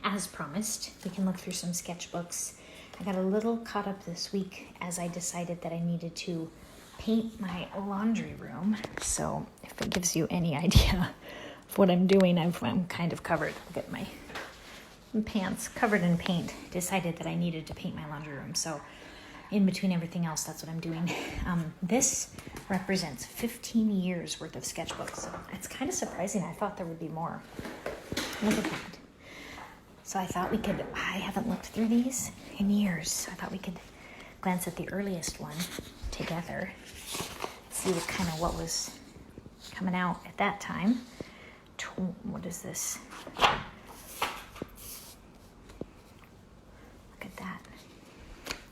as promised, we can look through some sketchbooks. I got a little caught up this week as I decided that I needed to paint my laundry room. So if it gives you any idea of what I'm doing, I'm kind of covered. I've got my pants covered in paint. Decided that I needed to paint my laundry room. So in between everything else, that's what I'm doing. This represents 15 years worth of sketchbooks. It's kind of surprising. I thought there would be more. Look at that. So I thought I haven't looked through these in years. So I thought we could glance at the earliest one together. See what was coming out at that time. What is this? Look at that.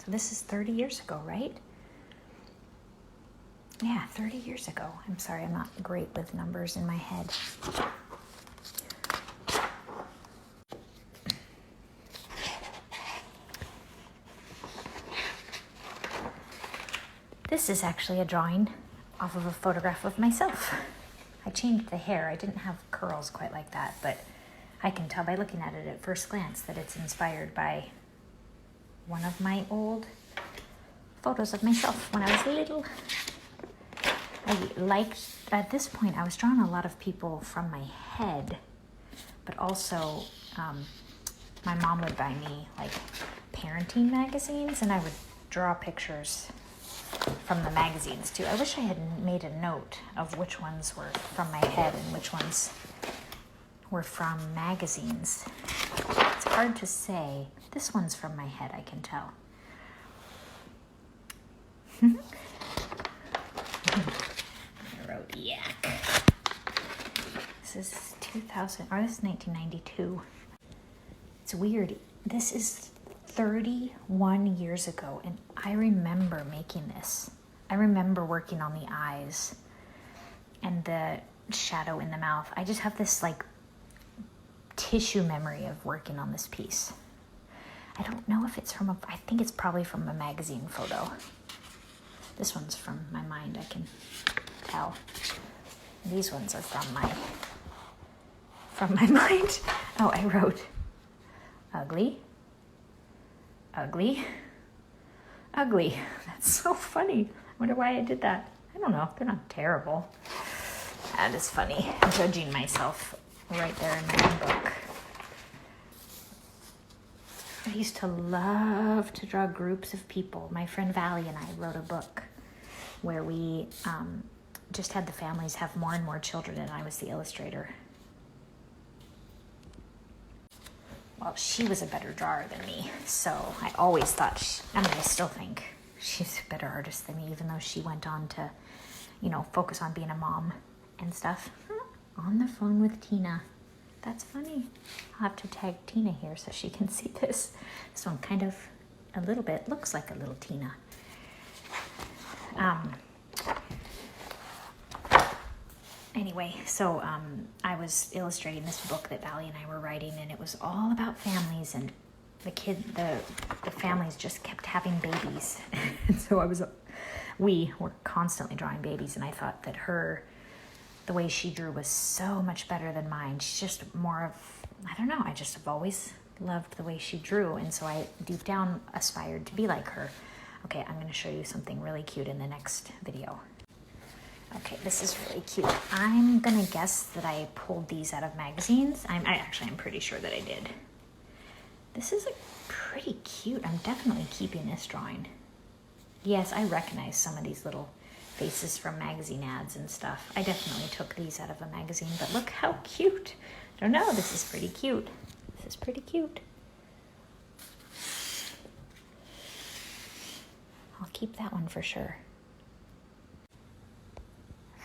So this is 30 years ago, right? Yeah, 30 years ago. I'm sorry, I'm not great with numbers in my head. This is actually a drawing off of a photograph of myself. I changed the hair. I didn't have curls quite like that, but I can tell by looking at it at first glance that it's inspired by one of my old photos of myself when I was little. At this point, I was drawing a lot of people from my head, but also my mom would buy me like parenting magazines, and I would draw pictures from the magazines too. I wish I had made a note of which ones were from my head and which ones were from magazines. It's hard to say. This one's from my head, I can tell. I wrote yak. This is 1992. It's weird. This is 31 years ago, and I remember making this. I remember working on the eyes and the shadow in the mouth. I just have this like tissue memory of working on this piece. I don't know if it's I think it's probably from a magazine photo. This one's from my mind, I can tell. These ones are from my mind. Oh, I wrote ugly, ugly, ugly. That's so funny. I wonder why I did that. I don't know. They're not terrible. That is funny. I'm judging myself right there in my own book. I used to love to draw groups of people. My friend Valley and I wrote a book where we just had the families have more and more children, and I was the illustrator. Well, she was a better drawer than me, so I always thought, I still think she's a better artist than me, even though she went on to, focus on being a mom and stuff. On the phone with Tina. That's funny. I'll have to tag Tina here so she can see this. This one kind of a little bit looks like a little Tina. Anyway, so I was illustrating this book that Valley and I were writing, and it was all about families, and the families just kept having babies. And so we were constantly drawing babies, and I thought that the way she drew was so much better than mine. She's just more of, I don't know, I just have always loved the way she drew, and so I deep down aspired to be like her. Okay, I'm going to show you something really cute in the next video. Okay, this is really cute. I'm going to guess that I pulled these out of magazines. I'm pretty sure that I did. This is pretty cute. I'm definitely keeping this drawing. Yes, I recognize some of these little faces from magazine ads and stuff. I definitely took these out of a magazine, but look how cute. I don't know, this is pretty cute. This is pretty cute. I'll keep that one for sure.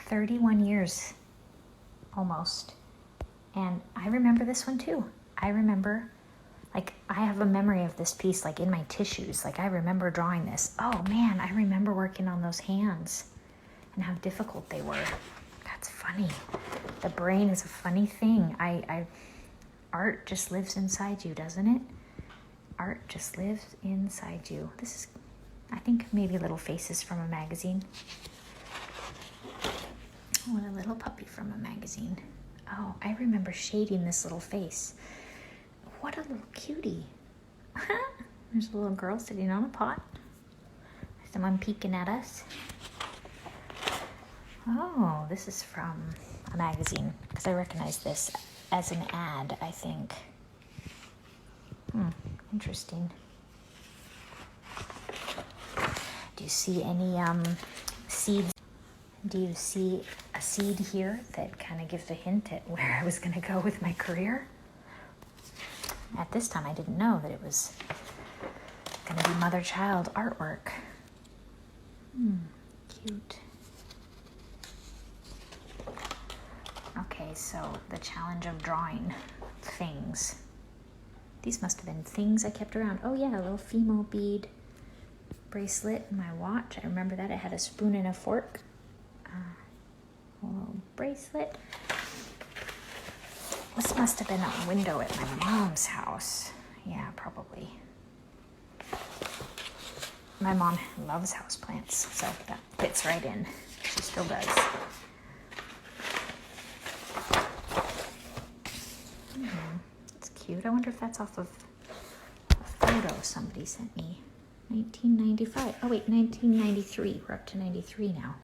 31 years, almost. And I remember this one too. I remember, I have a memory of this piece, in my tissues. I remember drawing this. Oh man, I remember working on those hands and how difficult they were. That's funny. The brain is a funny thing. Art just lives inside you, doesn't it? Art just lives inside you. This is, I think, maybe little faces from a magazine. Oh, and a little puppy from a magazine. Oh, I remember shading this little face what a little cutie. There's a little girl sitting on a pot. Someone peeking at us. Oh, this is from a magazine, because I recognize this as an ad, I think. Interesting. Do you see any seeds? Do you see a seed here that kind of gives a hint at where I was going to go with my career? At this time, I didn't know that it was going to be mother-child artwork. Cute. Okay, so the challenge of drawing things. These must have been things I kept around. Oh yeah, a little Fimo bead bracelet in my watch. I remember that. It had a spoon and a fork. A little bracelet. This must have been a window at my mom's house. Yeah, probably. My mom loves houseplants, so that fits right in. She still does. That's cute. I wonder if that's off of a photo somebody sent me. 1995. Oh wait, 1993. We're up to 93 now.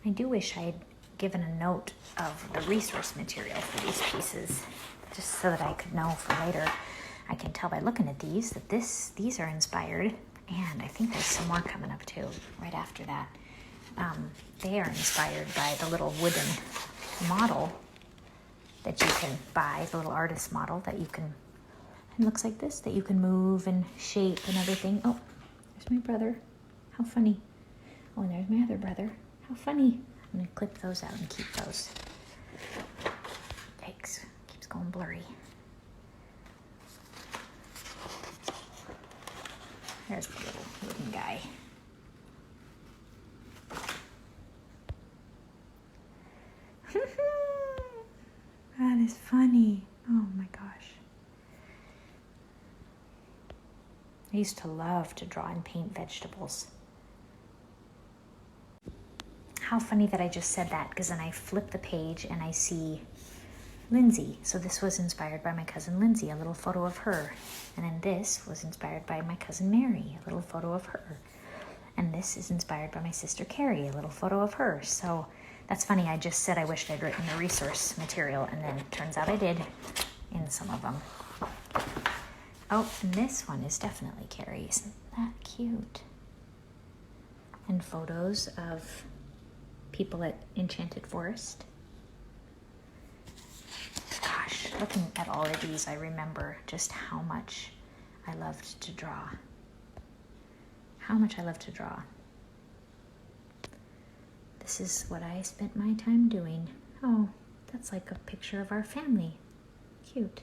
I do wish I had given a note of the resource material for these pieces, just so that I could know for later. I can tell by looking at these that these are inspired, and I think there's some more coming up too, right after that. They are inspired by the little wooden model that you can buy, the little artist model that you can, it looks like this, that you can move and shape and everything. Oh, there's my brother. How funny. Oh, and there's my other brother. How funny. I'm gonna clip those out and keep those. Yikes, keeps going blurry. There's the little wooden guy. That is funny. Oh my gosh. I used to love to draw and paint vegetables. How funny that I just said that, because then I flip the page and I see Lindsay. So this was inspired by my cousin Lindsay, a little photo of her. And then this was inspired by my cousin Mary, a little photo of her. And this is inspired by my sister Carrie, a little photo of her. So that's funny, I just said I wished I'd written the resource material, and then it turns out I did in some of them. Oh, and this one is definitely Carrie. Isn't that cute? And photos of people at Enchanted Forest. Gosh, looking at all of these, I remember just how much I loved to draw. How much I love to draw. This is what I spent my time doing. Oh, that's like a picture of our family. Cute.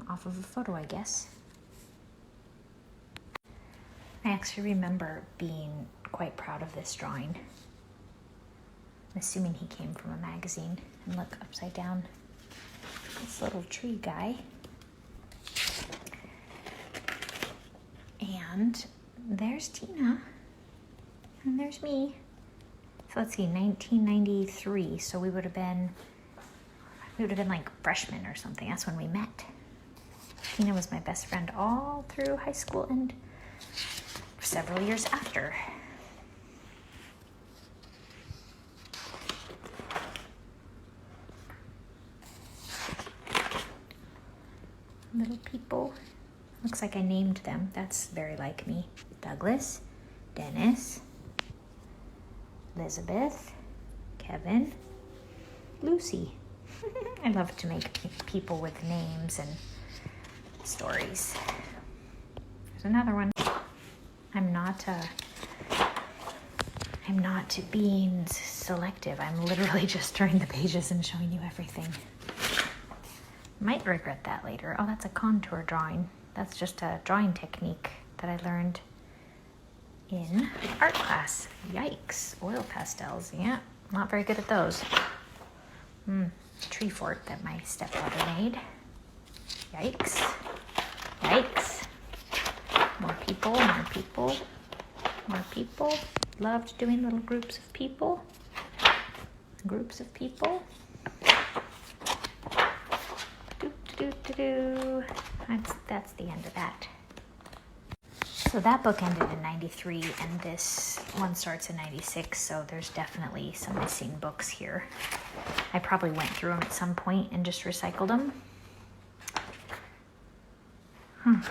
Off of a photo, I guess. I actually remember being quite proud of this drawing. I'm assuming he came from a magazine. And look, upside down, this little tree guy. And there's Tina. And there's me. So let's see, 1993. So we would have been like freshmen or something. That's when we met. Tina was my best friend all through high school and several years after. Little people. Looks like I named them. That's very like me. Douglas, Dennis, Elizabeth, Kevin, Lucy. I love to make people with names and stories. There's another one. I'm not being selective. I'm literally just turning the pages and showing you everything. Might regret that later. Oh, that's a contour drawing. That's just a drawing technique that I learned in art class. Yikes. Oil pastels. Yeah, not very good at those. Tree fort that my stepfather made. Yikes. Yikes. More people, more people, more people. Loved doing little groups of people. Groups of people. That's the end of that. So that book ended in 93, and this one starts in 96, so there's definitely some missing books here. I probably went through them at some point and just recycled them. I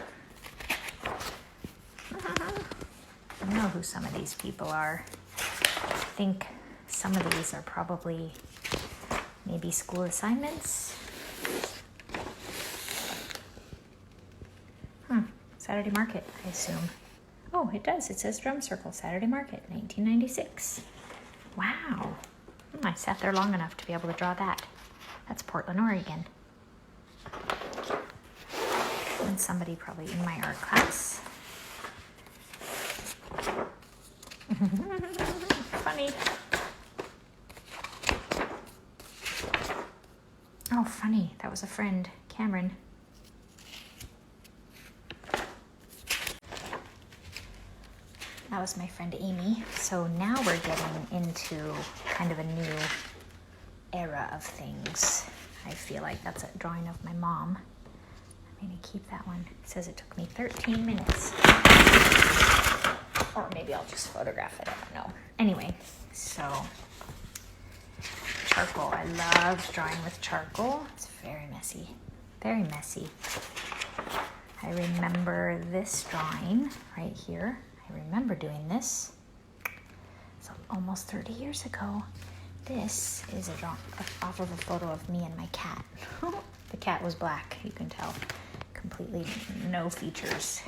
know who some of these people are. I think some of these are probably maybe school assignments. Saturday Market, I assume. Oh, it does. It says Drum Circle, Saturday Market, 1996. Wow. I sat there long enough to be able to draw that. That's Portland, Oregon. And somebody probably in my art class. Funny. Oh, funny. That was a friend, Cameron. That was my friend Amy. So now we're getting into kind of a new era of things. I feel like that's a drawing of my mom. I'm going to keep that one. It says it took me 13 minutes. Or maybe I'll just photograph it. I don't know. Anyway, so charcoal. I love drawing with charcoal. It's very messy. Very messy. I remember this drawing right here. I remember doing this. So almost 30 years ago. This is a drawing off of a photo of me and my cat. The cat was black, you can tell. Completely no features.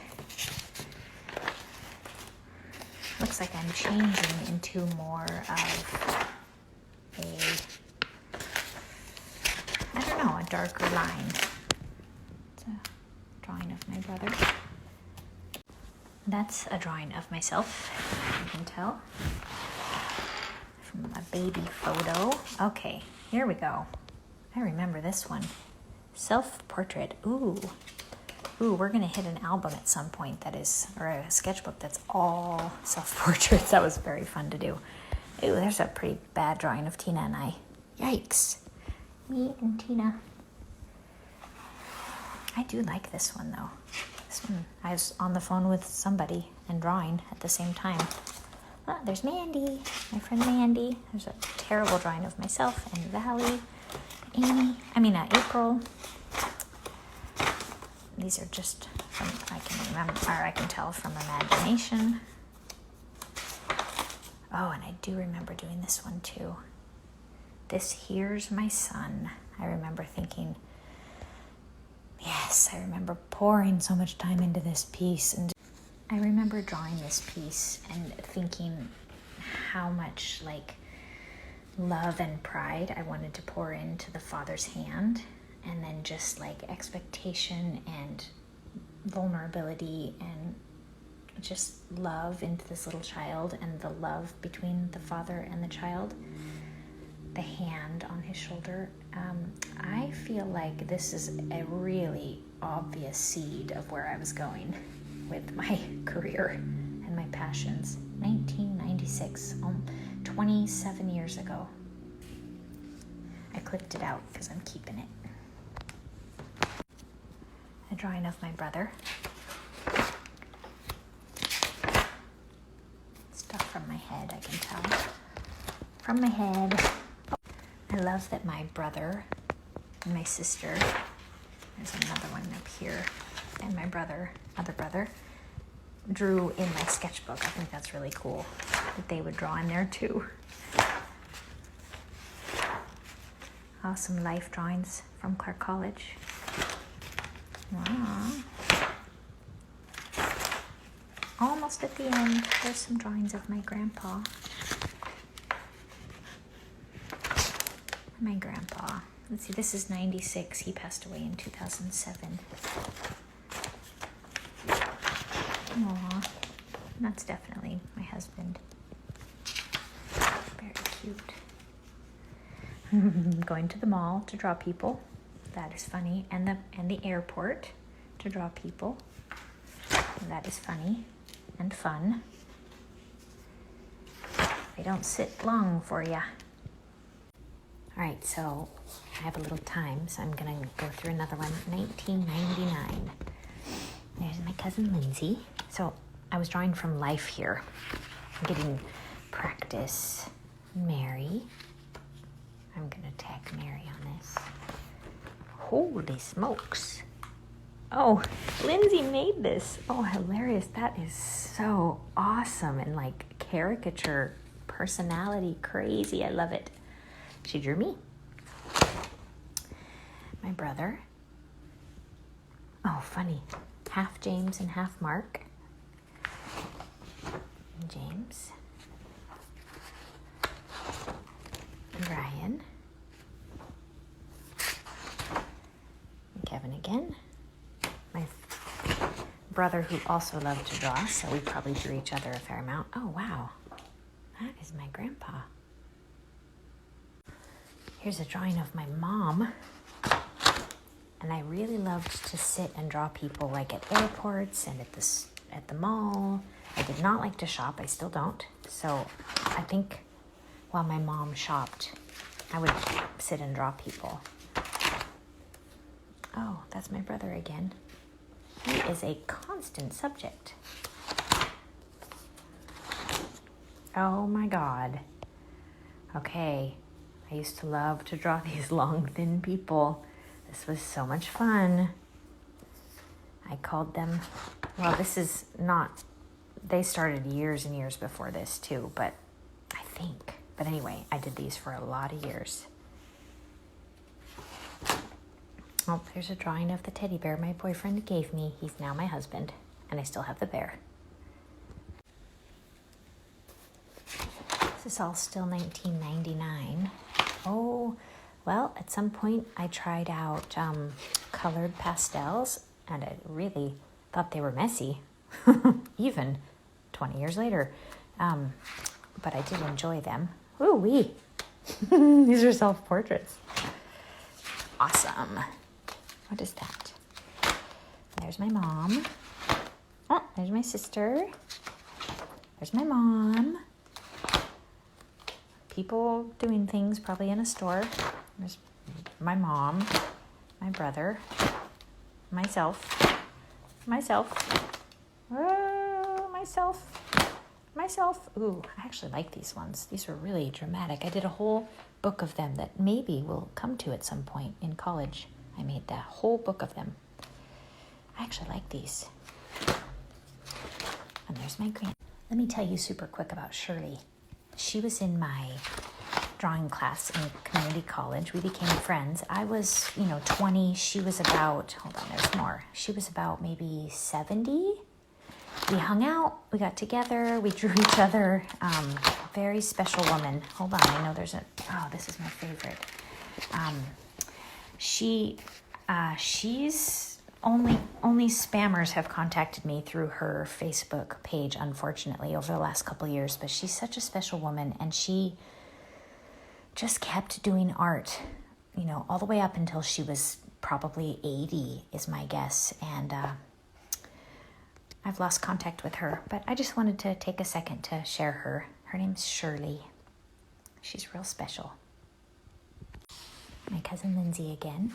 Looks like I'm changing into more of I don't know, a darker line. It's a drawing of my brother. That's a drawing of myself, you can tell. From a baby photo. Okay, here we go. I remember this one. Self-portrait. Ooh, we're gonna hit an album at some point that is, or a sketchbook that's all self-portraits. That was very fun to do. Ooh, there's a pretty bad drawing of Tina and I. Yikes. Me and Tina. I do like this one though. This one, I was on the phone with somebody and drawing at the same time. Ah, there's Mandy, my friend Mandy. There's a terrible drawing of myself and Valley, April. These are just from, I can remember, or I can tell from imagination. Oh, and I do remember doing this one too. This Here's My Son. I remember thinking, yes, I remember pouring so much time into this piece. And I remember drawing this piece and thinking how much like love and pride I wanted to pour into the father's hand, and then just like expectation and vulnerability and just love into this little child, and the love between the father and the child, the hand on his shoulder. I feel like this is a really obvious seed of where I was going with my career and my passions. 1996, 27 years ago. I clipped it out because I'm keeping it. A drawing of my brother. Stuff from my head, I can tell. From my head. I love that my brother and my sister, there's another one up here, and my other brother, drew in my sketchbook. I think that's really cool that they would draw in there too. Awesome life drawings from Clark College. Wow. Almost at the end, there's some drawings of my grandpa. My grandpa. Let's see, this is 96. He passed away in 2007. Aww. That's definitely my husband. Very cute. Going to the mall to draw people. That is funny. And the airport to draw people. That is funny and fun. They don't sit long for ya. All right, so I have a little time, so I'm going to go through another one. 1999. There's my cousin Lindsay. So I was drawing from life here. I'm getting practice. Mary. I'm going to tag Mary on this. Holy smokes. Oh, Lindsay made this. Oh, hilarious. That is so awesome and like caricature personality crazy. I love it. She drew me. My brother. Oh, funny. Half James and half Mark. And James. And Ryan. And Kevin again. My brother who also loved to draw, so we probably drew each other a fair amount. Oh, wow. That is my grandpa. Here's a drawing of my mom. And I really loved to sit and draw people like at airports and at the mall. I did not like to shop. I still don't. So I think while my mom shopped, I would sit and draw people. Oh, that's my brother again. He is a constant subject. Oh my God. Okay. I used to love to draw these long, thin people. This was so much fun. I called them, well, this is not, they started years and years before this too, but I think. But anyway, I did these for a lot of years. Oh, there's a drawing of the teddy bear my boyfriend gave me. He's now my husband, and I still have the bear. This is all still 1999. Oh, well, at some point I tried out colored pastels, and I really thought they were messy, even 20 years later. But I did enjoy them. Ooh-wee. These are self-portraits. Awesome. What is that? There's my mom. Oh, there's my sister. There's my mom. People doing things probably in a store. There's my mom, my brother, myself. Ooh, I actually like these ones. These are really dramatic. I did a whole book of them that maybe we'll come to at some point in college. I made that whole book of them. I actually like these. And there's my grand. Let me tell you super quick about Shirley. She was in my drawing class in community college. We became friends. I was, 20. She was about, hold on, there's more. She was about maybe 70. We hung out. We got together. We drew each other. Very special woman. Hold on. I know there's this is my favorite. She's only spammers have contacted me through her Facebook page, unfortunately, over the last couple of years, but she's such a special woman, and she just kept doing art, all the way up until she was probably 80 is my guess, and I've lost contact with her, but I just wanted to take a second to share her. Her name's Shirley. She's real special. My cousin Lindsay again.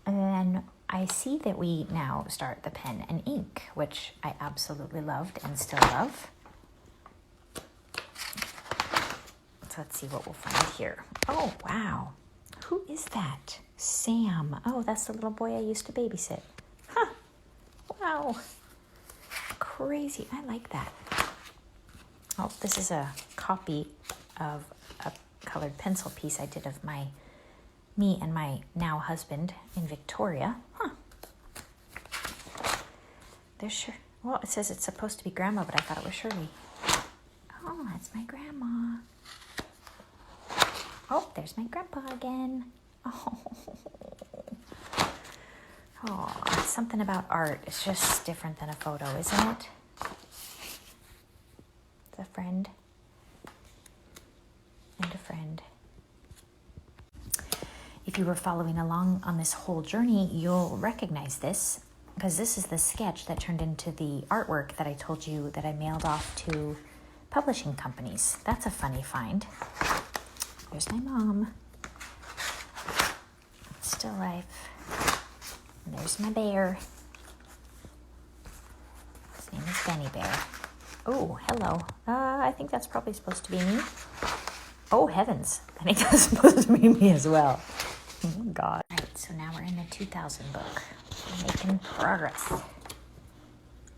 And then I see that we now start the pen and ink, which I absolutely loved and still love. So let's see what we'll find here. Oh, wow. Who is that? Sam. Oh, that's the little boy I used to babysit. Huh. Wow. Crazy. I like that. Oh, this is a copy of a colored pencil piece I did of me and my now husband in Victoria. Huh. Well, it says it's supposed to be Grandma, but I thought it was Shirley. Oh, that's my grandma. Oh, there's my grandpa again. Oh, something about art. It's just different than a photo, isn't it? It's a friend and a friend. If you were following along on this whole journey, you'll recognize this, because this is the sketch that turned into the artwork that I told you that I mailed off to publishing companies. That's a funny find. There's my mom. still life. And there's my bear. His name is Benny Bear. Oh, hello. I think that's probably supposed to be me. Oh, heavens. I think that's supposed to be me as well. Oh, God. All right, so now we're in the 2000 book. We're making progress.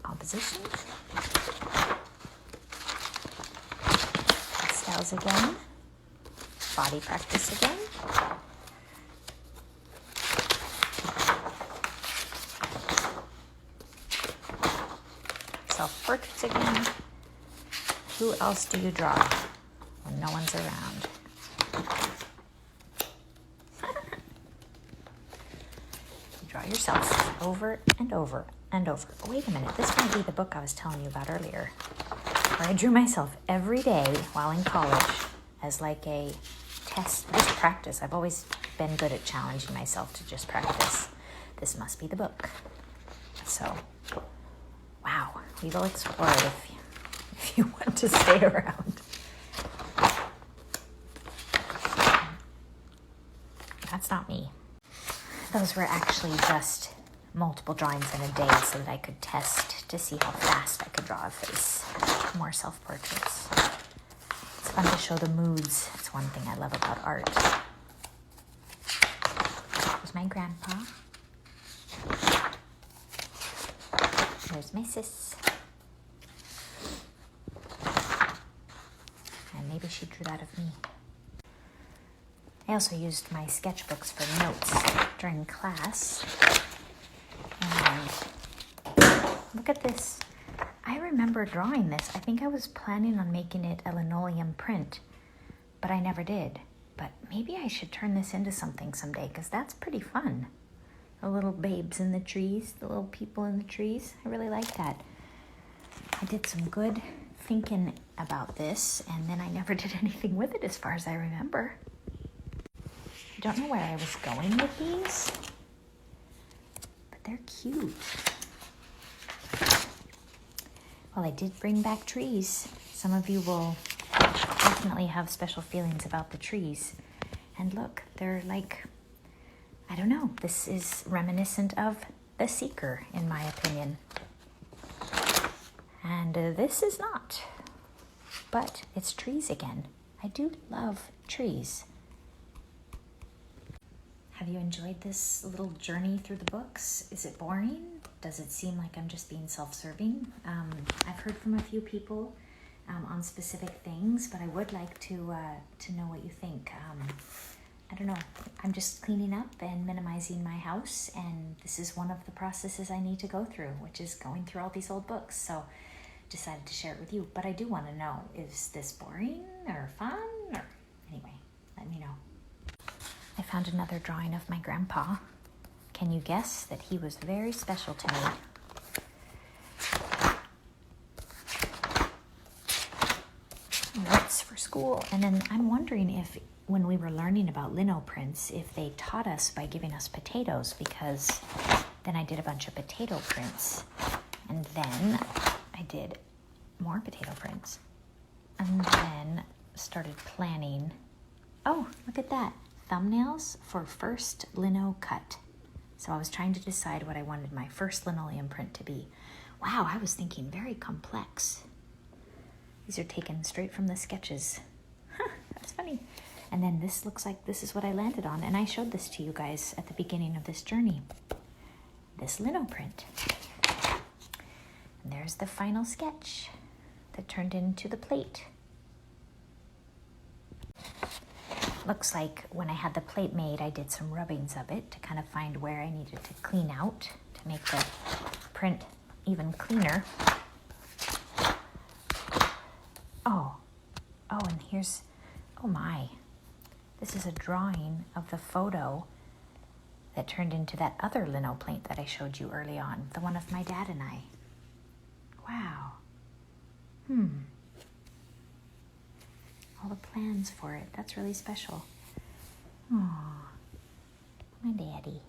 Composition. Pastels again. Body practice again. Self-portraits again. Who else do you draw when no one's around? You draw yourself over and over and over. Oh, wait a minute, this might be the book I was telling you about earlier, where I drew myself every day while in college as like a test, just practice. I've always been good at challenging myself to just practice. This must be the book. So, wow, we will explore it if you want to stay around. That's not me. Those were actually just multiple drawings in a day so that I could test to see how fast I could draw a face. More self-portraits. It's fun to show the moods. It's one thing I love about art. There's my grandpa. There's my sis. And maybe she drew that of me. I also used my sketchbooks for notes during class. And look at this. I remember drawing this. I think I was planning on making it a linoleum print, but I never did. But maybe I should turn this into something someday, because that's pretty fun. The little babes in the trees, the little people in the trees. I really like that. I did some good thinking about this, and then I never did anything with it as far as I remember. I don't know where I was going with these, but they're cute. Well, I did bring back trees. Some of you will definitely have special feelings about the trees. And look, they're like, I don't know, this is reminiscent of The Seeker, in my opinion. And this is not, but it's trees again. I do love trees. Have you enjoyed this little journey through the books? Is it boring? Does it seem like I'm just being self-serving? I've heard from a few people on specific things, but I would like to know what you think. I don't know. I'm just cleaning up and minimizing my house, and this is one of the processes I need to go through, which is going through all these old books. So decided to share it with you. But I do want to know, is this boring or fun? Or anyway, let me know. I found another drawing of my grandpa. Can you guess that he was very special to me? Notes for school. And then I'm wondering if, when we were learning about lino prints, if they taught us by giving us potatoes, because then I did a bunch of potato prints. And then I did more potato prints. And then started planning. Oh, look at that. Thumbnails for first lino cut. So I was trying to decide what I wanted my first linoleum print to be. Wow, I was thinking very complex. These are taken straight from the sketches. Huh, that's funny. And then this looks like this is what I landed on. And I showed this to you guys at the beginning of this journey. This lino print. And there's the final sketch that turned into the plate. Looks like when I had the plate made, I did some rubbings of it to kind of find where I needed to clean out to make the print even cleaner. Oh, and here's, oh my, this is a drawing of the photo that turned into that other lino plate that I showed you early on, the one of my dad and I. Wow. All the plans for it. That's really special. Aww, my daddy.